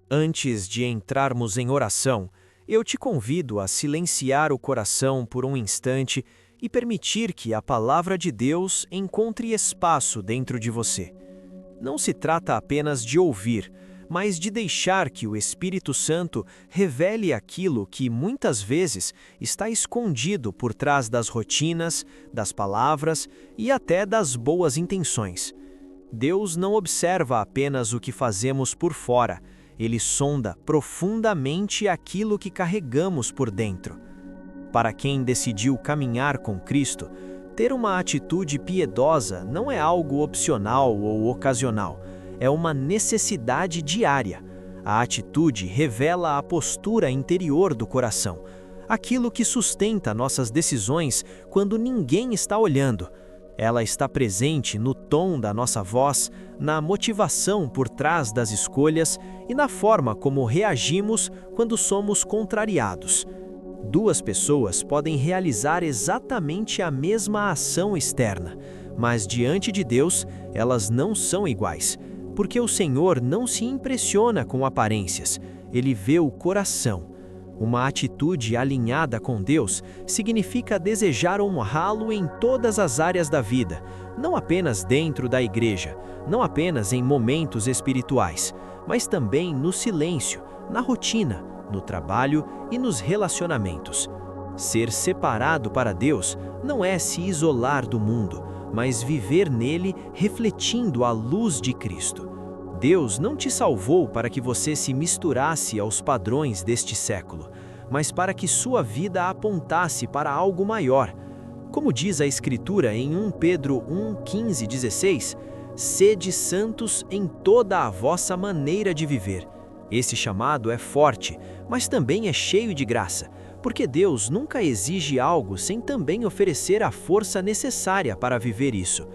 Antes de entrarmos em oração, eu te convido a silenciar o coração por um instante e permitir que a palavra de Deus encontre espaço dentro de você. Não se trata apenas de ouvir, mas de deixar que o Espírito Santo revele aquilo que muitas vezes está escondido por trás das rotinas, das palavras e até das boas intenções. Deus não observa apenas o que fazemos por fora, Ele sonda profundamente aquilo que carregamos por dentro. Para quem decidiu caminhar com Cristo, ter uma atitude piedosa não é algo opcional ou ocasional, é uma necessidade diária. A atitude revela a postura interior do coração, aquilo que sustenta nossas decisões quando ninguém está olhando. Ela está presente no tom da nossa voz, na motivação por trás das escolhas e na forma como reagimos quando somos contrariados. Duas pessoas podem realizar exatamente a mesma ação externa, mas diante de Deus, elas não são iguais, porque o Senhor não se impressiona com aparências, Ele vê o coração. Uma atitude alinhada com Deus significa desejar honrá-lo em todas as áreas da vida, não apenas dentro da igreja, não apenas em momentos espirituais, mas também no silêncio, na rotina, no trabalho e nos relacionamentos. Ser separado para Deus não é se isolar do mundo, mas viver nele refletindo a luz de Cristo. Deus não te salvou para que você se misturasse aos padrões deste século, mas para que sua vida apontasse para algo maior. Como diz a Escritura em 1 Pedro 1:15-16, sede santos em toda a vossa maneira de viver. Esse chamado é forte, mas também é cheio de graça, porque Deus nunca exige algo sem também oferecer a força necessária para viver isso.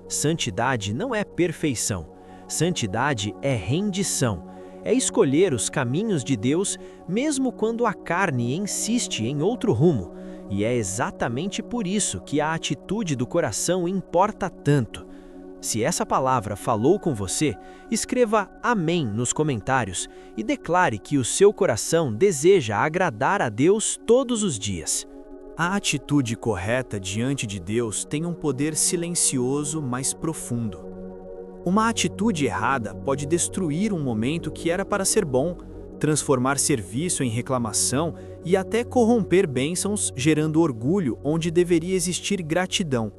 Santidade não é perfeição. Santidade é rendição, é escolher os caminhos de Deus mesmo quando a carne insiste em outro rumo, e é exatamente por isso que a atitude do coração importa tanto. Se essa palavra falou com você, escreva Amém nos comentários e declare que o seu coração deseja agradar a Deus todos os dias. A atitude correta diante de Deus tem um poder silencioso, mas profundo. Uma atitude errada pode destruir um momento que era para ser bom, transformar serviço em reclamação e até corromper bênçãos, gerando orgulho onde deveria existir gratidão.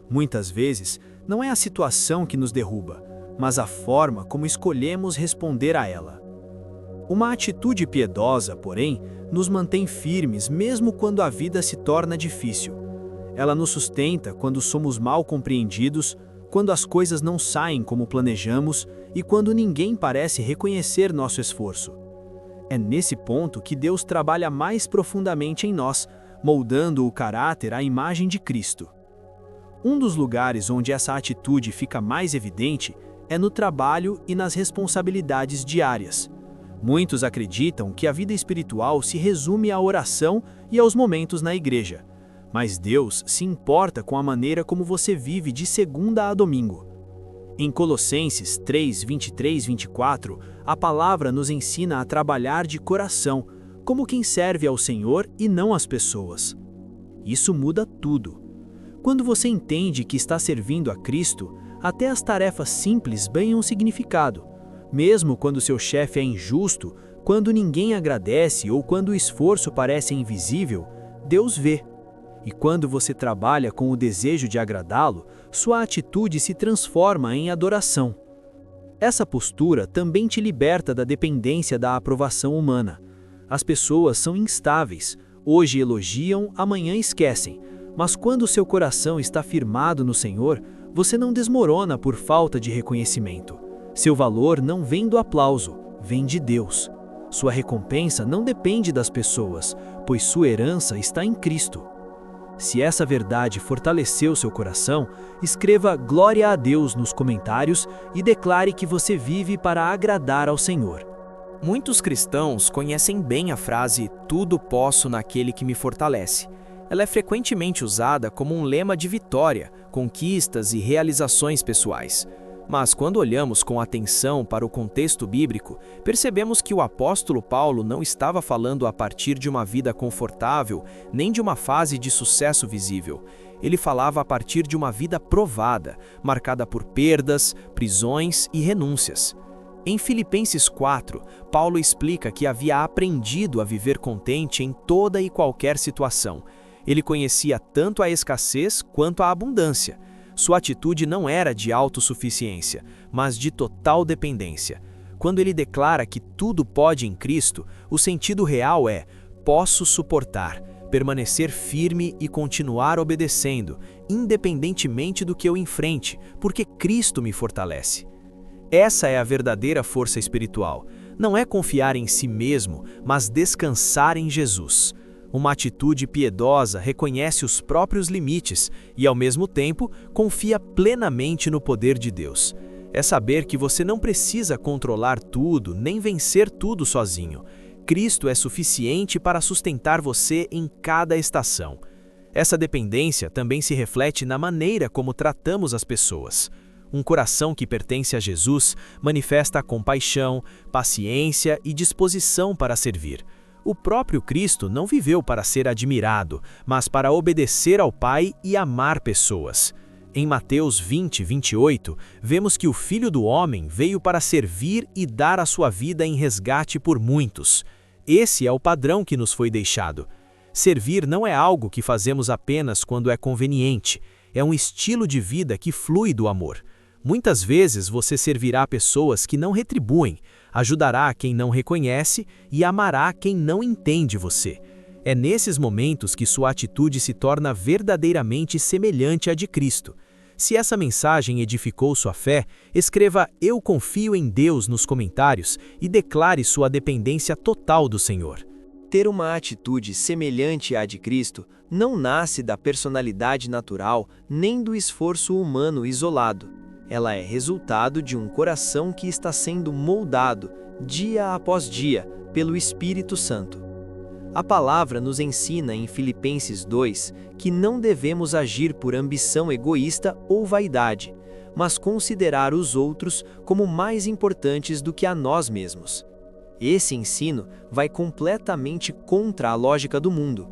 Muitas vezes, não é a situação que nos derruba, mas a forma como escolhemos responder a ela. Uma atitude piedosa, porém, nos mantém firmes mesmo quando a vida se torna difícil. Ela nos sustenta quando somos mal compreendidos, quando as coisas não saem como planejamos e quando ninguém parece reconhecer nosso esforço. É nesse ponto que Deus trabalha mais profundamente em nós, moldando o caráter à imagem de Cristo. Um dos lugares onde essa atitude fica mais evidente é no trabalho e nas responsabilidades diárias. Muitos acreditam que a vida espiritual se resume à oração e aos momentos na igreja. Mas Deus se importa com a maneira como você vive de segunda a domingo. Em Colossenses 3:23-24, a palavra nos ensina a trabalhar de coração, como quem serve ao Senhor e não às pessoas. Isso muda tudo. Quando você entende que está servindo a Cristo, até as tarefas simples ganham significado. Mesmo quando seu chefe é injusto, quando ninguém agradece ou quando o esforço parece invisível, Deus vê. E quando você trabalha com o desejo de agradá-lo, sua atitude se transforma em adoração. Essa postura também te liberta da dependência da aprovação humana. As pessoas são instáveis, hoje elogiam, amanhã esquecem, mas quando seu coração está firmado no Senhor, você não desmorona por falta de reconhecimento. Seu valor não vem do aplauso, vem de Deus. Sua recompensa não depende das pessoas, pois sua herança está em Cristo. Se essa verdade fortaleceu seu coração, escreva Glória a Deus nos comentários e declare que você vive para agradar ao Senhor. Muitos cristãos conhecem bem a frase "Tudo posso naquele que me fortalece". Ela é frequentemente usada como um lema de vitória, conquistas e realizações pessoais. Mas quando olhamos com atenção para o contexto bíblico, percebemos que o apóstolo Paulo não estava falando a partir de uma vida confortável, nem de uma fase de sucesso visível. Ele falava a partir de uma vida provada, marcada por perdas, prisões e renúncias. Em Filipenses 4, Paulo explica que havia aprendido a viver contente em toda e qualquer situação. Ele conhecia tanto a escassez quanto a abundância. Sua atitude não era de autossuficiência, mas de total dependência. Quando ele declara que tudo pode em Cristo, o sentido real é: posso suportar, permanecer firme e continuar obedecendo, independentemente do que eu enfrente, porque Cristo me fortalece. Essa é a verdadeira força espiritual. Não é confiar em si mesmo, mas descansar em Jesus. Uma atitude piedosa reconhece os próprios limites e, ao mesmo tempo, confia plenamente no poder de Deus. É saber que você não precisa controlar tudo, nem vencer tudo sozinho. Cristo é suficiente para sustentar você em cada estação. Essa dependência também se reflete na maneira como tratamos as pessoas. Um coração que pertence a Jesus manifesta compaixão, paciência e disposição para servir. O próprio Cristo não viveu para ser admirado, mas para obedecer ao Pai e amar pessoas. Em Mateus 20, 28, vemos que o Filho do Homem veio para servir e dar a sua vida em resgate por muitos. Esse é o padrão que nos foi deixado. Servir não é algo que fazemos apenas quando é conveniente, é um estilo de vida que flui do amor. Muitas vezes você servirá pessoas que não retribuem, ajudará quem não reconhece e amará quem não entende você. É nesses momentos que sua atitude se torna verdadeiramente semelhante à de Cristo. Se essa mensagem edificou sua fé, escreva "Eu confio em Deus" nos comentários e declare sua dependência total do Senhor. Ter uma atitude semelhante à de Cristo não nasce da personalidade natural nem do esforço humano isolado. Ela é resultado de um coração que está sendo moldado, dia após dia, pelo Espírito Santo. A palavra nos ensina em Filipenses 2 que não devemos agir por ambição egoísta ou vaidade, mas considerar os outros como mais importantes do que a nós mesmos. Esse ensino vai completamente contra a lógica do mundo.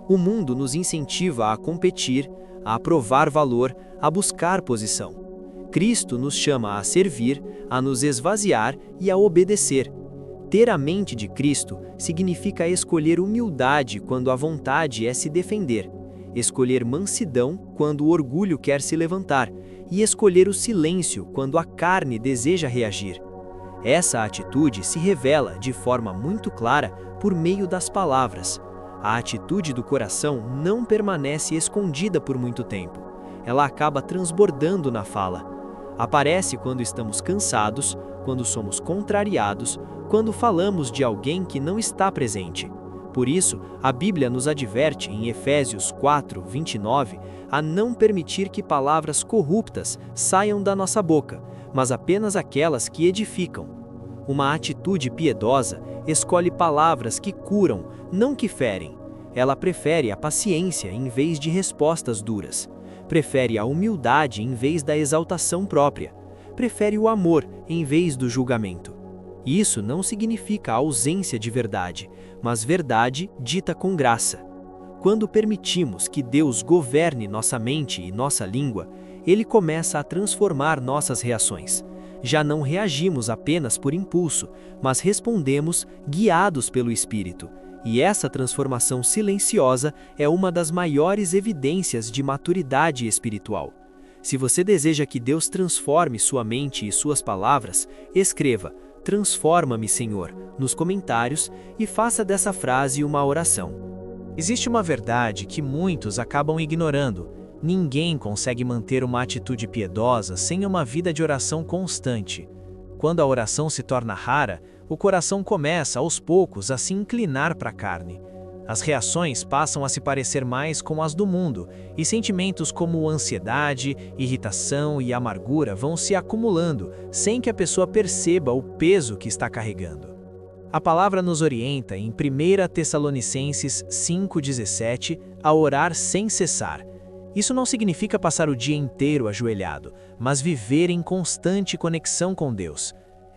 O mundo nos incentiva a competir, a provar valor, a buscar posição. Cristo nos chama a servir, a nos esvaziar e a obedecer. Ter a mente de Cristo significa escolher humildade quando a vontade é se defender, escolher mansidão quando o orgulho quer se levantar e escolher o silêncio quando a carne deseja reagir. Essa atitude se revela de forma muito clara por meio das palavras. A atitude do coração não permanece escondida por muito tempo. Ela acaba transbordando na fala. Aparece quando estamos cansados, quando somos contrariados, quando falamos de alguém que não está presente. Por isso, a Bíblia nos adverte em Efésios 4, 29, a não permitir que palavras corruptas saiam da nossa boca, mas apenas aquelas que edificam. Uma atitude piedosa escolhe palavras que curam, não que ferem. Ela prefere a paciência em vez de respostas duras. Prefere a humildade em vez da exaltação própria. Prefere o amor em vez do julgamento. Isso não significa ausência de verdade, mas verdade dita com graça. Quando permitimos que Deus governe nossa mente e nossa língua, Ele começa a transformar nossas reações. Já não reagimos apenas por impulso, mas respondemos guiados pelo Espírito. E essa transformação silenciosa é uma das maiores evidências de maturidade espiritual. Se você deseja que Deus transforme sua mente e suas palavras, escreva "Transforma-me, Senhor", nos comentários e faça dessa frase uma oração. Existe uma verdade que muitos acabam ignorando. Ninguém consegue manter uma atitude piedosa sem uma vida de oração constante. Quando a oração se torna rara, o coração começa, aos poucos, a se inclinar para a carne. As reações passam a se parecer mais com as do mundo, e sentimentos como ansiedade, irritação e amargura vão se acumulando, sem que a pessoa perceba o peso que está carregando. A palavra nos orienta em 1 Tessalonicenses 5,17 a orar sem cessar. Isso não significa passar o dia inteiro ajoelhado, mas viver em constante conexão com Deus.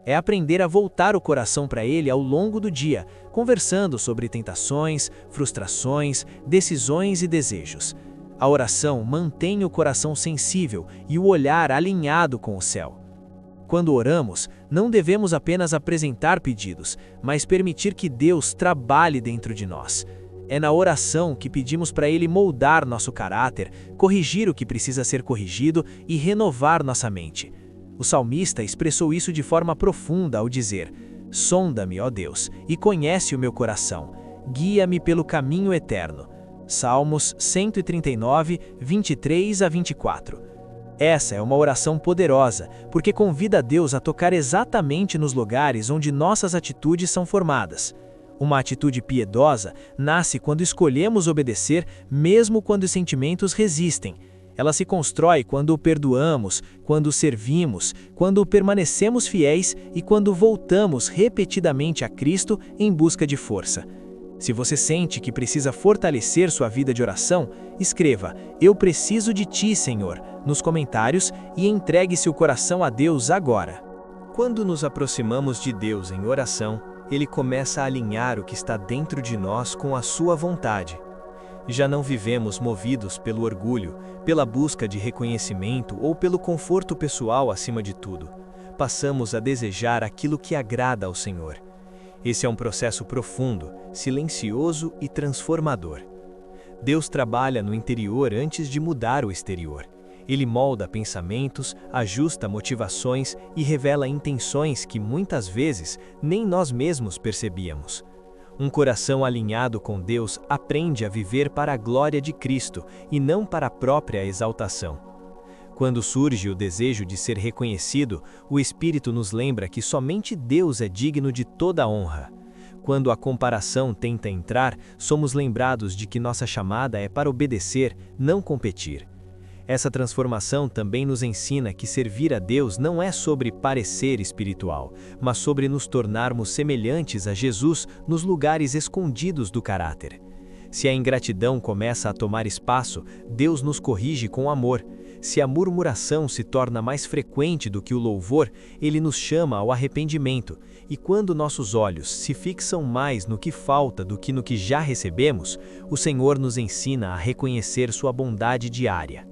É aprender a voltar o coração para Ele ao longo do dia, conversando sobre tentações, frustrações, decisões e desejos. A oração mantém o coração sensível e o olhar alinhado com o céu. Quando oramos, não devemos apenas apresentar pedidos, mas permitir que Deus trabalhe dentro de nós. É na oração que pedimos para Ele moldar nosso caráter, corrigir o que precisa ser corrigido e renovar nossa mente. O salmista expressou isso de forma profunda ao dizer: "Sonda-me, ó Deus, e conhece o meu coração. Guia-me pelo caminho eterno." Salmos 139, 23 a 24. Essa é uma oração poderosa, porque convida a Deus a tocar exatamente nos lugares onde nossas atitudes são formadas. Uma atitude piedosa nasce quando escolhemos obedecer, mesmo quando os sentimentos resistem. Ela se constrói quando perdoamos, quando servimos, quando permanecemos fiéis e quando voltamos repetidamente a Cristo em busca de força. Se você sente que precisa fortalecer sua vida de oração, escreva "Eu preciso de ti, Senhor" nos comentários e entregue seu coração a Deus agora. Quando nos aproximamos de Deus em oração, Ele começa a alinhar o que está dentro de nós com a sua vontade. Já não vivemos movidos pelo orgulho, pela busca de reconhecimento ou pelo conforto pessoal acima de tudo. Passamos a desejar aquilo que agrada ao Senhor. Esse é um processo profundo, silencioso e transformador. Deus trabalha no interior antes de mudar o exterior. Ele molda pensamentos, ajusta motivações e revela intenções que muitas vezes nem nós mesmos percebíamos. Um coração alinhado com Deus aprende a viver para a glória de Cristo e não para a própria exaltação. Quando surge o desejo de ser reconhecido, o Espírito nos lembra que somente Deus é digno de toda honra. Quando a comparação tenta entrar, somos lembrados de que nossa chamada é para obedecer, não competir. Essa transformação também nos ensina que servir a Deus não é sobre parecer espiritual, mas sobre nos tornarmos semelhantes a Jesus nos lugares escondidos do caráter. Se a ingratidão começa a tomar espaço, Deus nos corrige com amor. Se a murmuração se torna mais frequente do que o louvor, Ele nos chama ao arrependimento. E quando nossos olhos se fixam mais no que falta do que no que já recebemos, o Senhor nos ensina a reconhecer sua bondade diária.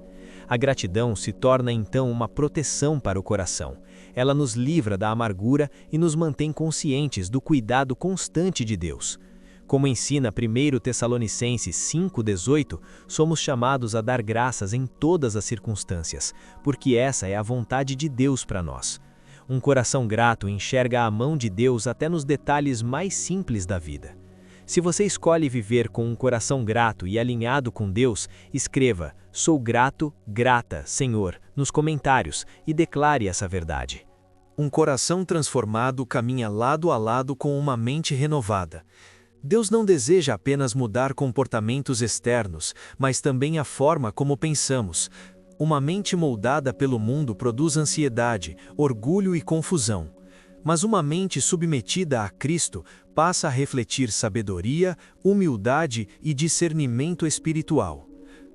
A gratidão se torna então uma proteção para o coração. Ela nos livra da amargura e nos mantém conscientes do cuidado constante de Deus. Como ensina 1 Tessalonicenses 5,18, somos chamados a dar graças em todas as circunstâncias, porque essa é a vontade de Deus para nós. Um coração grato enxerga a mão de Deus até nos detalhes mais simples da vida. Se você escolhe viver com um coração grato e alinhado com Deus, escreva "Sou grato, grata, Senhor" nos comentários e declare essa verdade. Um coração transformado caminha lado a lado com uma mente renovada. Deus não deseja apenas mudar comportamentos externos, mas também a forma como pensamos. Uma mente moldada pelo mundo produz ansiedade, orgulho e confusão. Mas uma mente submetida a Cristo passa a refletir sabedoria, humildade e discernimento espiritual.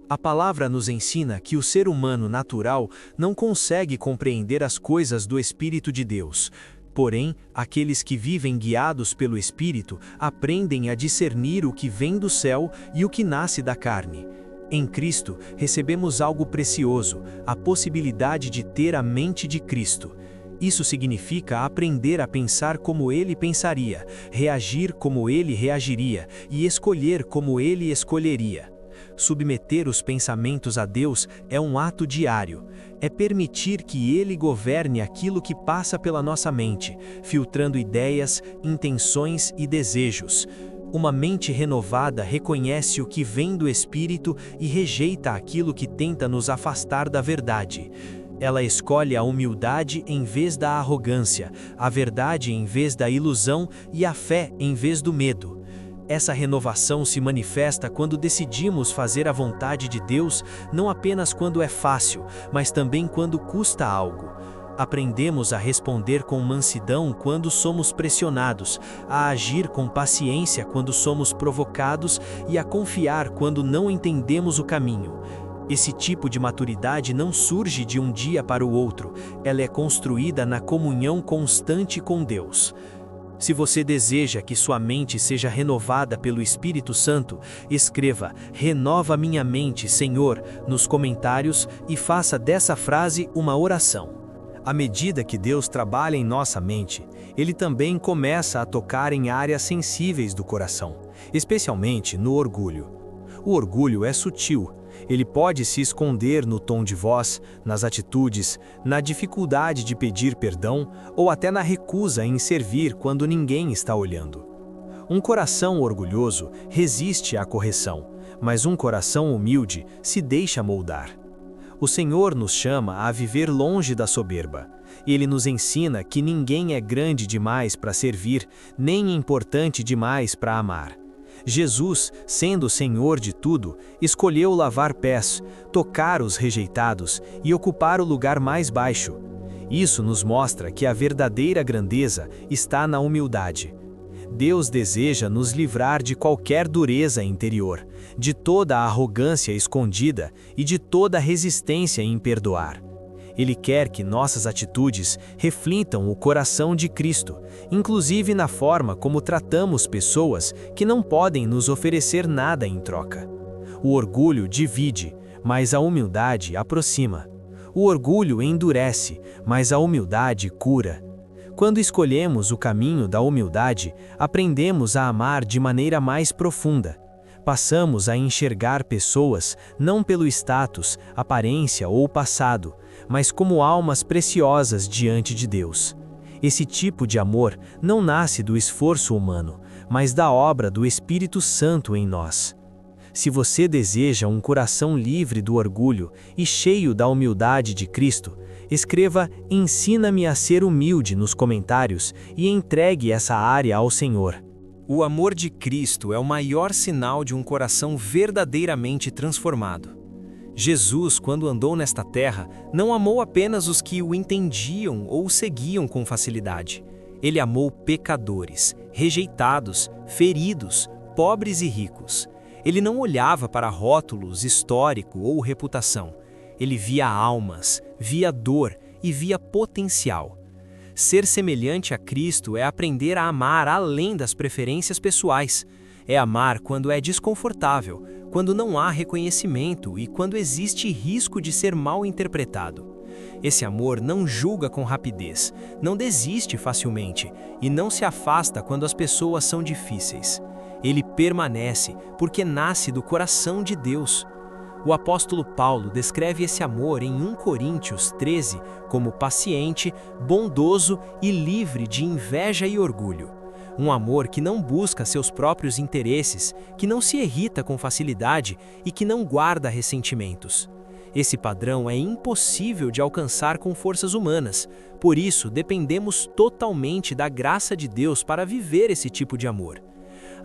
A palavra nos ensina que o ser humano natural não consegue compreender as coisas do Espírito de Deus. Porém, aqueles que vivem guiados pelo Espírito aprendem a discernir o que vem do céu e o que nasce da carne. Em Cristo, recebemos algo precioso, a possibilidade de ter a mente de Cristo. Isso significa aprender a pensar como Ele pensaria, reagir como Ele reagiria e escolher como Ele escolheria. Submeter os pensamentos a Deus é um ato diário. É permitir que Ele governe aquilo que passa pela nossa mente, filtrando ideias, intenções e desejos. Uma mente renovada reconhece o que vem do Espírito e rejeita aquilo que tenta nos afastar da verdade. Ela escolhe a humildade em vez da arrogância, a verdade em vez da ilusão e a fé em vez do medo. Essa renovação se manifesta quando decidimos fazer a vontade de Deus, não apenas quando é fácil, mas também quando custa algo. Aprendemos a responder com mansidão quando somos pressionados, a agir com paciência quando somos provocados e a confiar quando não entendemos o caminho. Esse tipo de maturidade não surge de um dia para o outro, ela é construída na comunhão constante com Deus. Se você deseja que sua mente seja renovada pelo Espírito Santo, escreva "Renova minha mente, Senhor", nos comentários e faça dessa frase uma oração. À medida que Deus trabalha em nossa mente, Ele também começa a tocar em áreas sensíveis do coração, especialmente no orgulho. O orgulho é sutil. Ele pode se esconder no tom de voz, nas atitudes, na dificuldade de pedir perdão ou até na recusa em servir quando ninguém está olhando. Um coração orgulhoso resiste à correção, mas um coração humilde se deixa moldar. O Senhor nos chama a viver longe da soberba. Ele nos ensina que ninguém é grande demais para servir, nem importante demais para amar. Jesus, sendo o Senhor de tudo, escolheu lavar pés, tocar os rejeitados e ocupar o lugar mais baixo. Isso nos mostra que a verdadeira grandeza está na humildade. Deus deseja nos livrar de qualquer dureza interior, de toda a arrogância escondida e de toda resistência em perdoar. Ele quer que nossas atitudes reflitam o coração de Cristo, inclusive na forma como tratamos pessoas que não podem nos oferecer nada em troca. O orgulho divide, mas a humildade aproxima. O orgulho endurece, mas a humildade cura. Quando escolhemos o caminho da humildade, aprendemos a amar de maneira mais profunda. Passamos a enxergar pessoas não pelo status, aparência ou passado, mas como almas preciosas diante de Deus. Esse tipo de amor não nasce do esforço humano, mas da obra do Espírito Santo em nós. Se você deseja um coração livre do orgulho e cheio da humildade de Cristo, escreva "Ensina-me a ser humilde" nos comentários e entregue essa área ao Senhor. O amor de Cristo é o maior sinal de um coração verdadeiramente transformado. Jesus, quando andou nesta terra, não amou apenas os que o entendiam ou o seguiam com facilidade. Ele amou pecadores, rejeitados, feridos, pobres e ricos. Ele não olhava para rótulos, histórico ou reputação. Ele via almas, via dor e via potencial. Ser semelhante a Cristo é aprender a amar além das preferências pessoais. É amar quando é desconfortável, quando não há reconhecimento e quando existe risco de ser mal interpretado. Esse amor não julga com rapidez, não desiste facilmente e não se afasta quando as pessoas são difíceis. Ele permanece porque nasce do coração de Deus. O apóstolo Paulo descreve esse amor em 1 Coríntios 13 como paciente, bondoso e livre de inveja e orgulho. Um amor que não busca seus próprios interesses, que não se irrita com facilidade e que não guarda ressentimentos. Esse padrão é impossível de alcançar com forças humanas, por isso dependemos totalmente da graça de Deus para viver esse tipo de amor.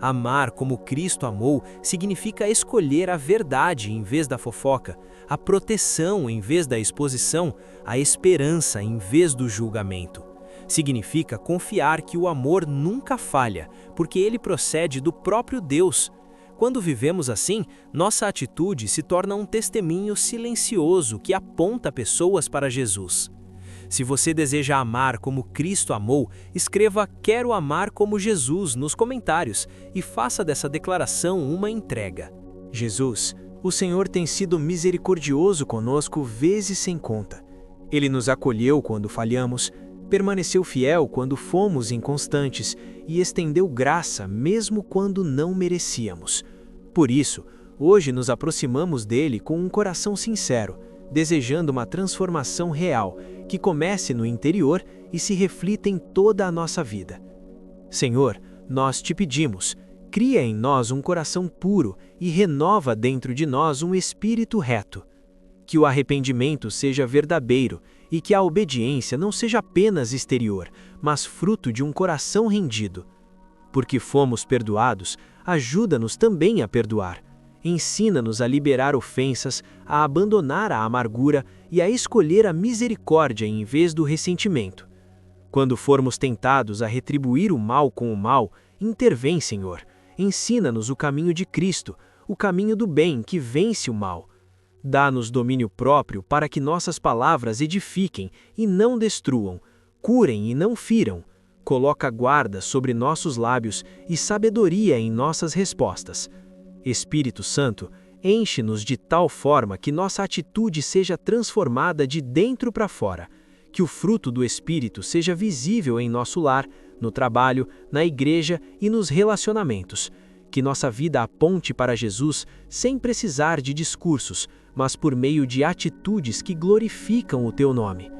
Amar como Cristo amou significa escolher a verdade em vez da fofoca, a proteção em vez da exposição, a esperança em vez do julgamento. Significa confiar que o amor nunca falha, porque ele procede do próprio Deus. Quando vivemos assim, nossa atitude se torna um testemunho silencioso que aponta pessoas para Jesus. Se você deseja amar como Cristo amou, escreva "Quero amar como Jesus" nos comentários e faça dessa declaração uma entrega. Jesus, o Senhor tem sido misericordioso conosco vezes sem conta. Ele nos acolheu quando falhamos, permaneceu fiel quando fomos inconstantes e estendeu graça mesmo quando não merecíamos. Por isso, hoje nos aproximamos dele com um coração sincero, desejando uma transformação real que comece no interior e se reflita em toda a nossa vida. Senhor, nós te pedimos, cria em nós um coração puro e renova dentro de nós um espírito reto. Que o arrependimento seja verdadeiro e que a obediência não seja apenas exterior, mas fruto de um coração rendido. Porque fomos perdoados, ajuda-nos também a perdoar. Ensina-nos a liberar ofensas, a abandonar a amargura e a escolher a misericórdia em vez do ressentimento. Quando formos tentados a retribuir o mal com o mal, intervém, Senhor. Ensina-nos o caminho de Cristo, o caminho do bem que vence o mal. Dá-nos domínio próprio para que nossas palavras edifiquem e não destruam, curem e não firam. Coloca guarda sobre nossos lábios e sabedoria em nossas respostas. Espírito Santo, enche-nos de tal forma que nossa atitude seja transformada de dentro para fora, que o fruto do Espírito seja visível em nosso lar, no trabalho, na igreja e nos relacionamentos. Que nossa vida aponte para Jesus sem precisar de discursos, mas por meio de atitudes que glorificam o Teu nome.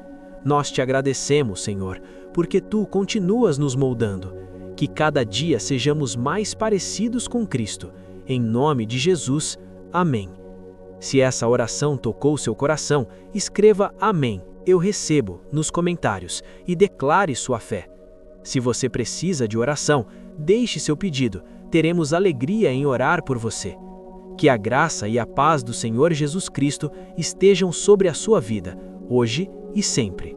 Nós te agradecemos, Senhor, porque Tu continuas nos moldando. Que cada dia sejamos mais parecidos com Cristo. Em nome de Jesus, amém. Se essa oração tocou seu coração, escreva Amém, eu recebo, nos comentários e declare sua fé. Se você precisa de oração, deixe seu pedido, teremos alegria em orar por você. Que a graça e a paz do Senhor Jesus Cristo estejam sobre a sua vida, hoje e sempre.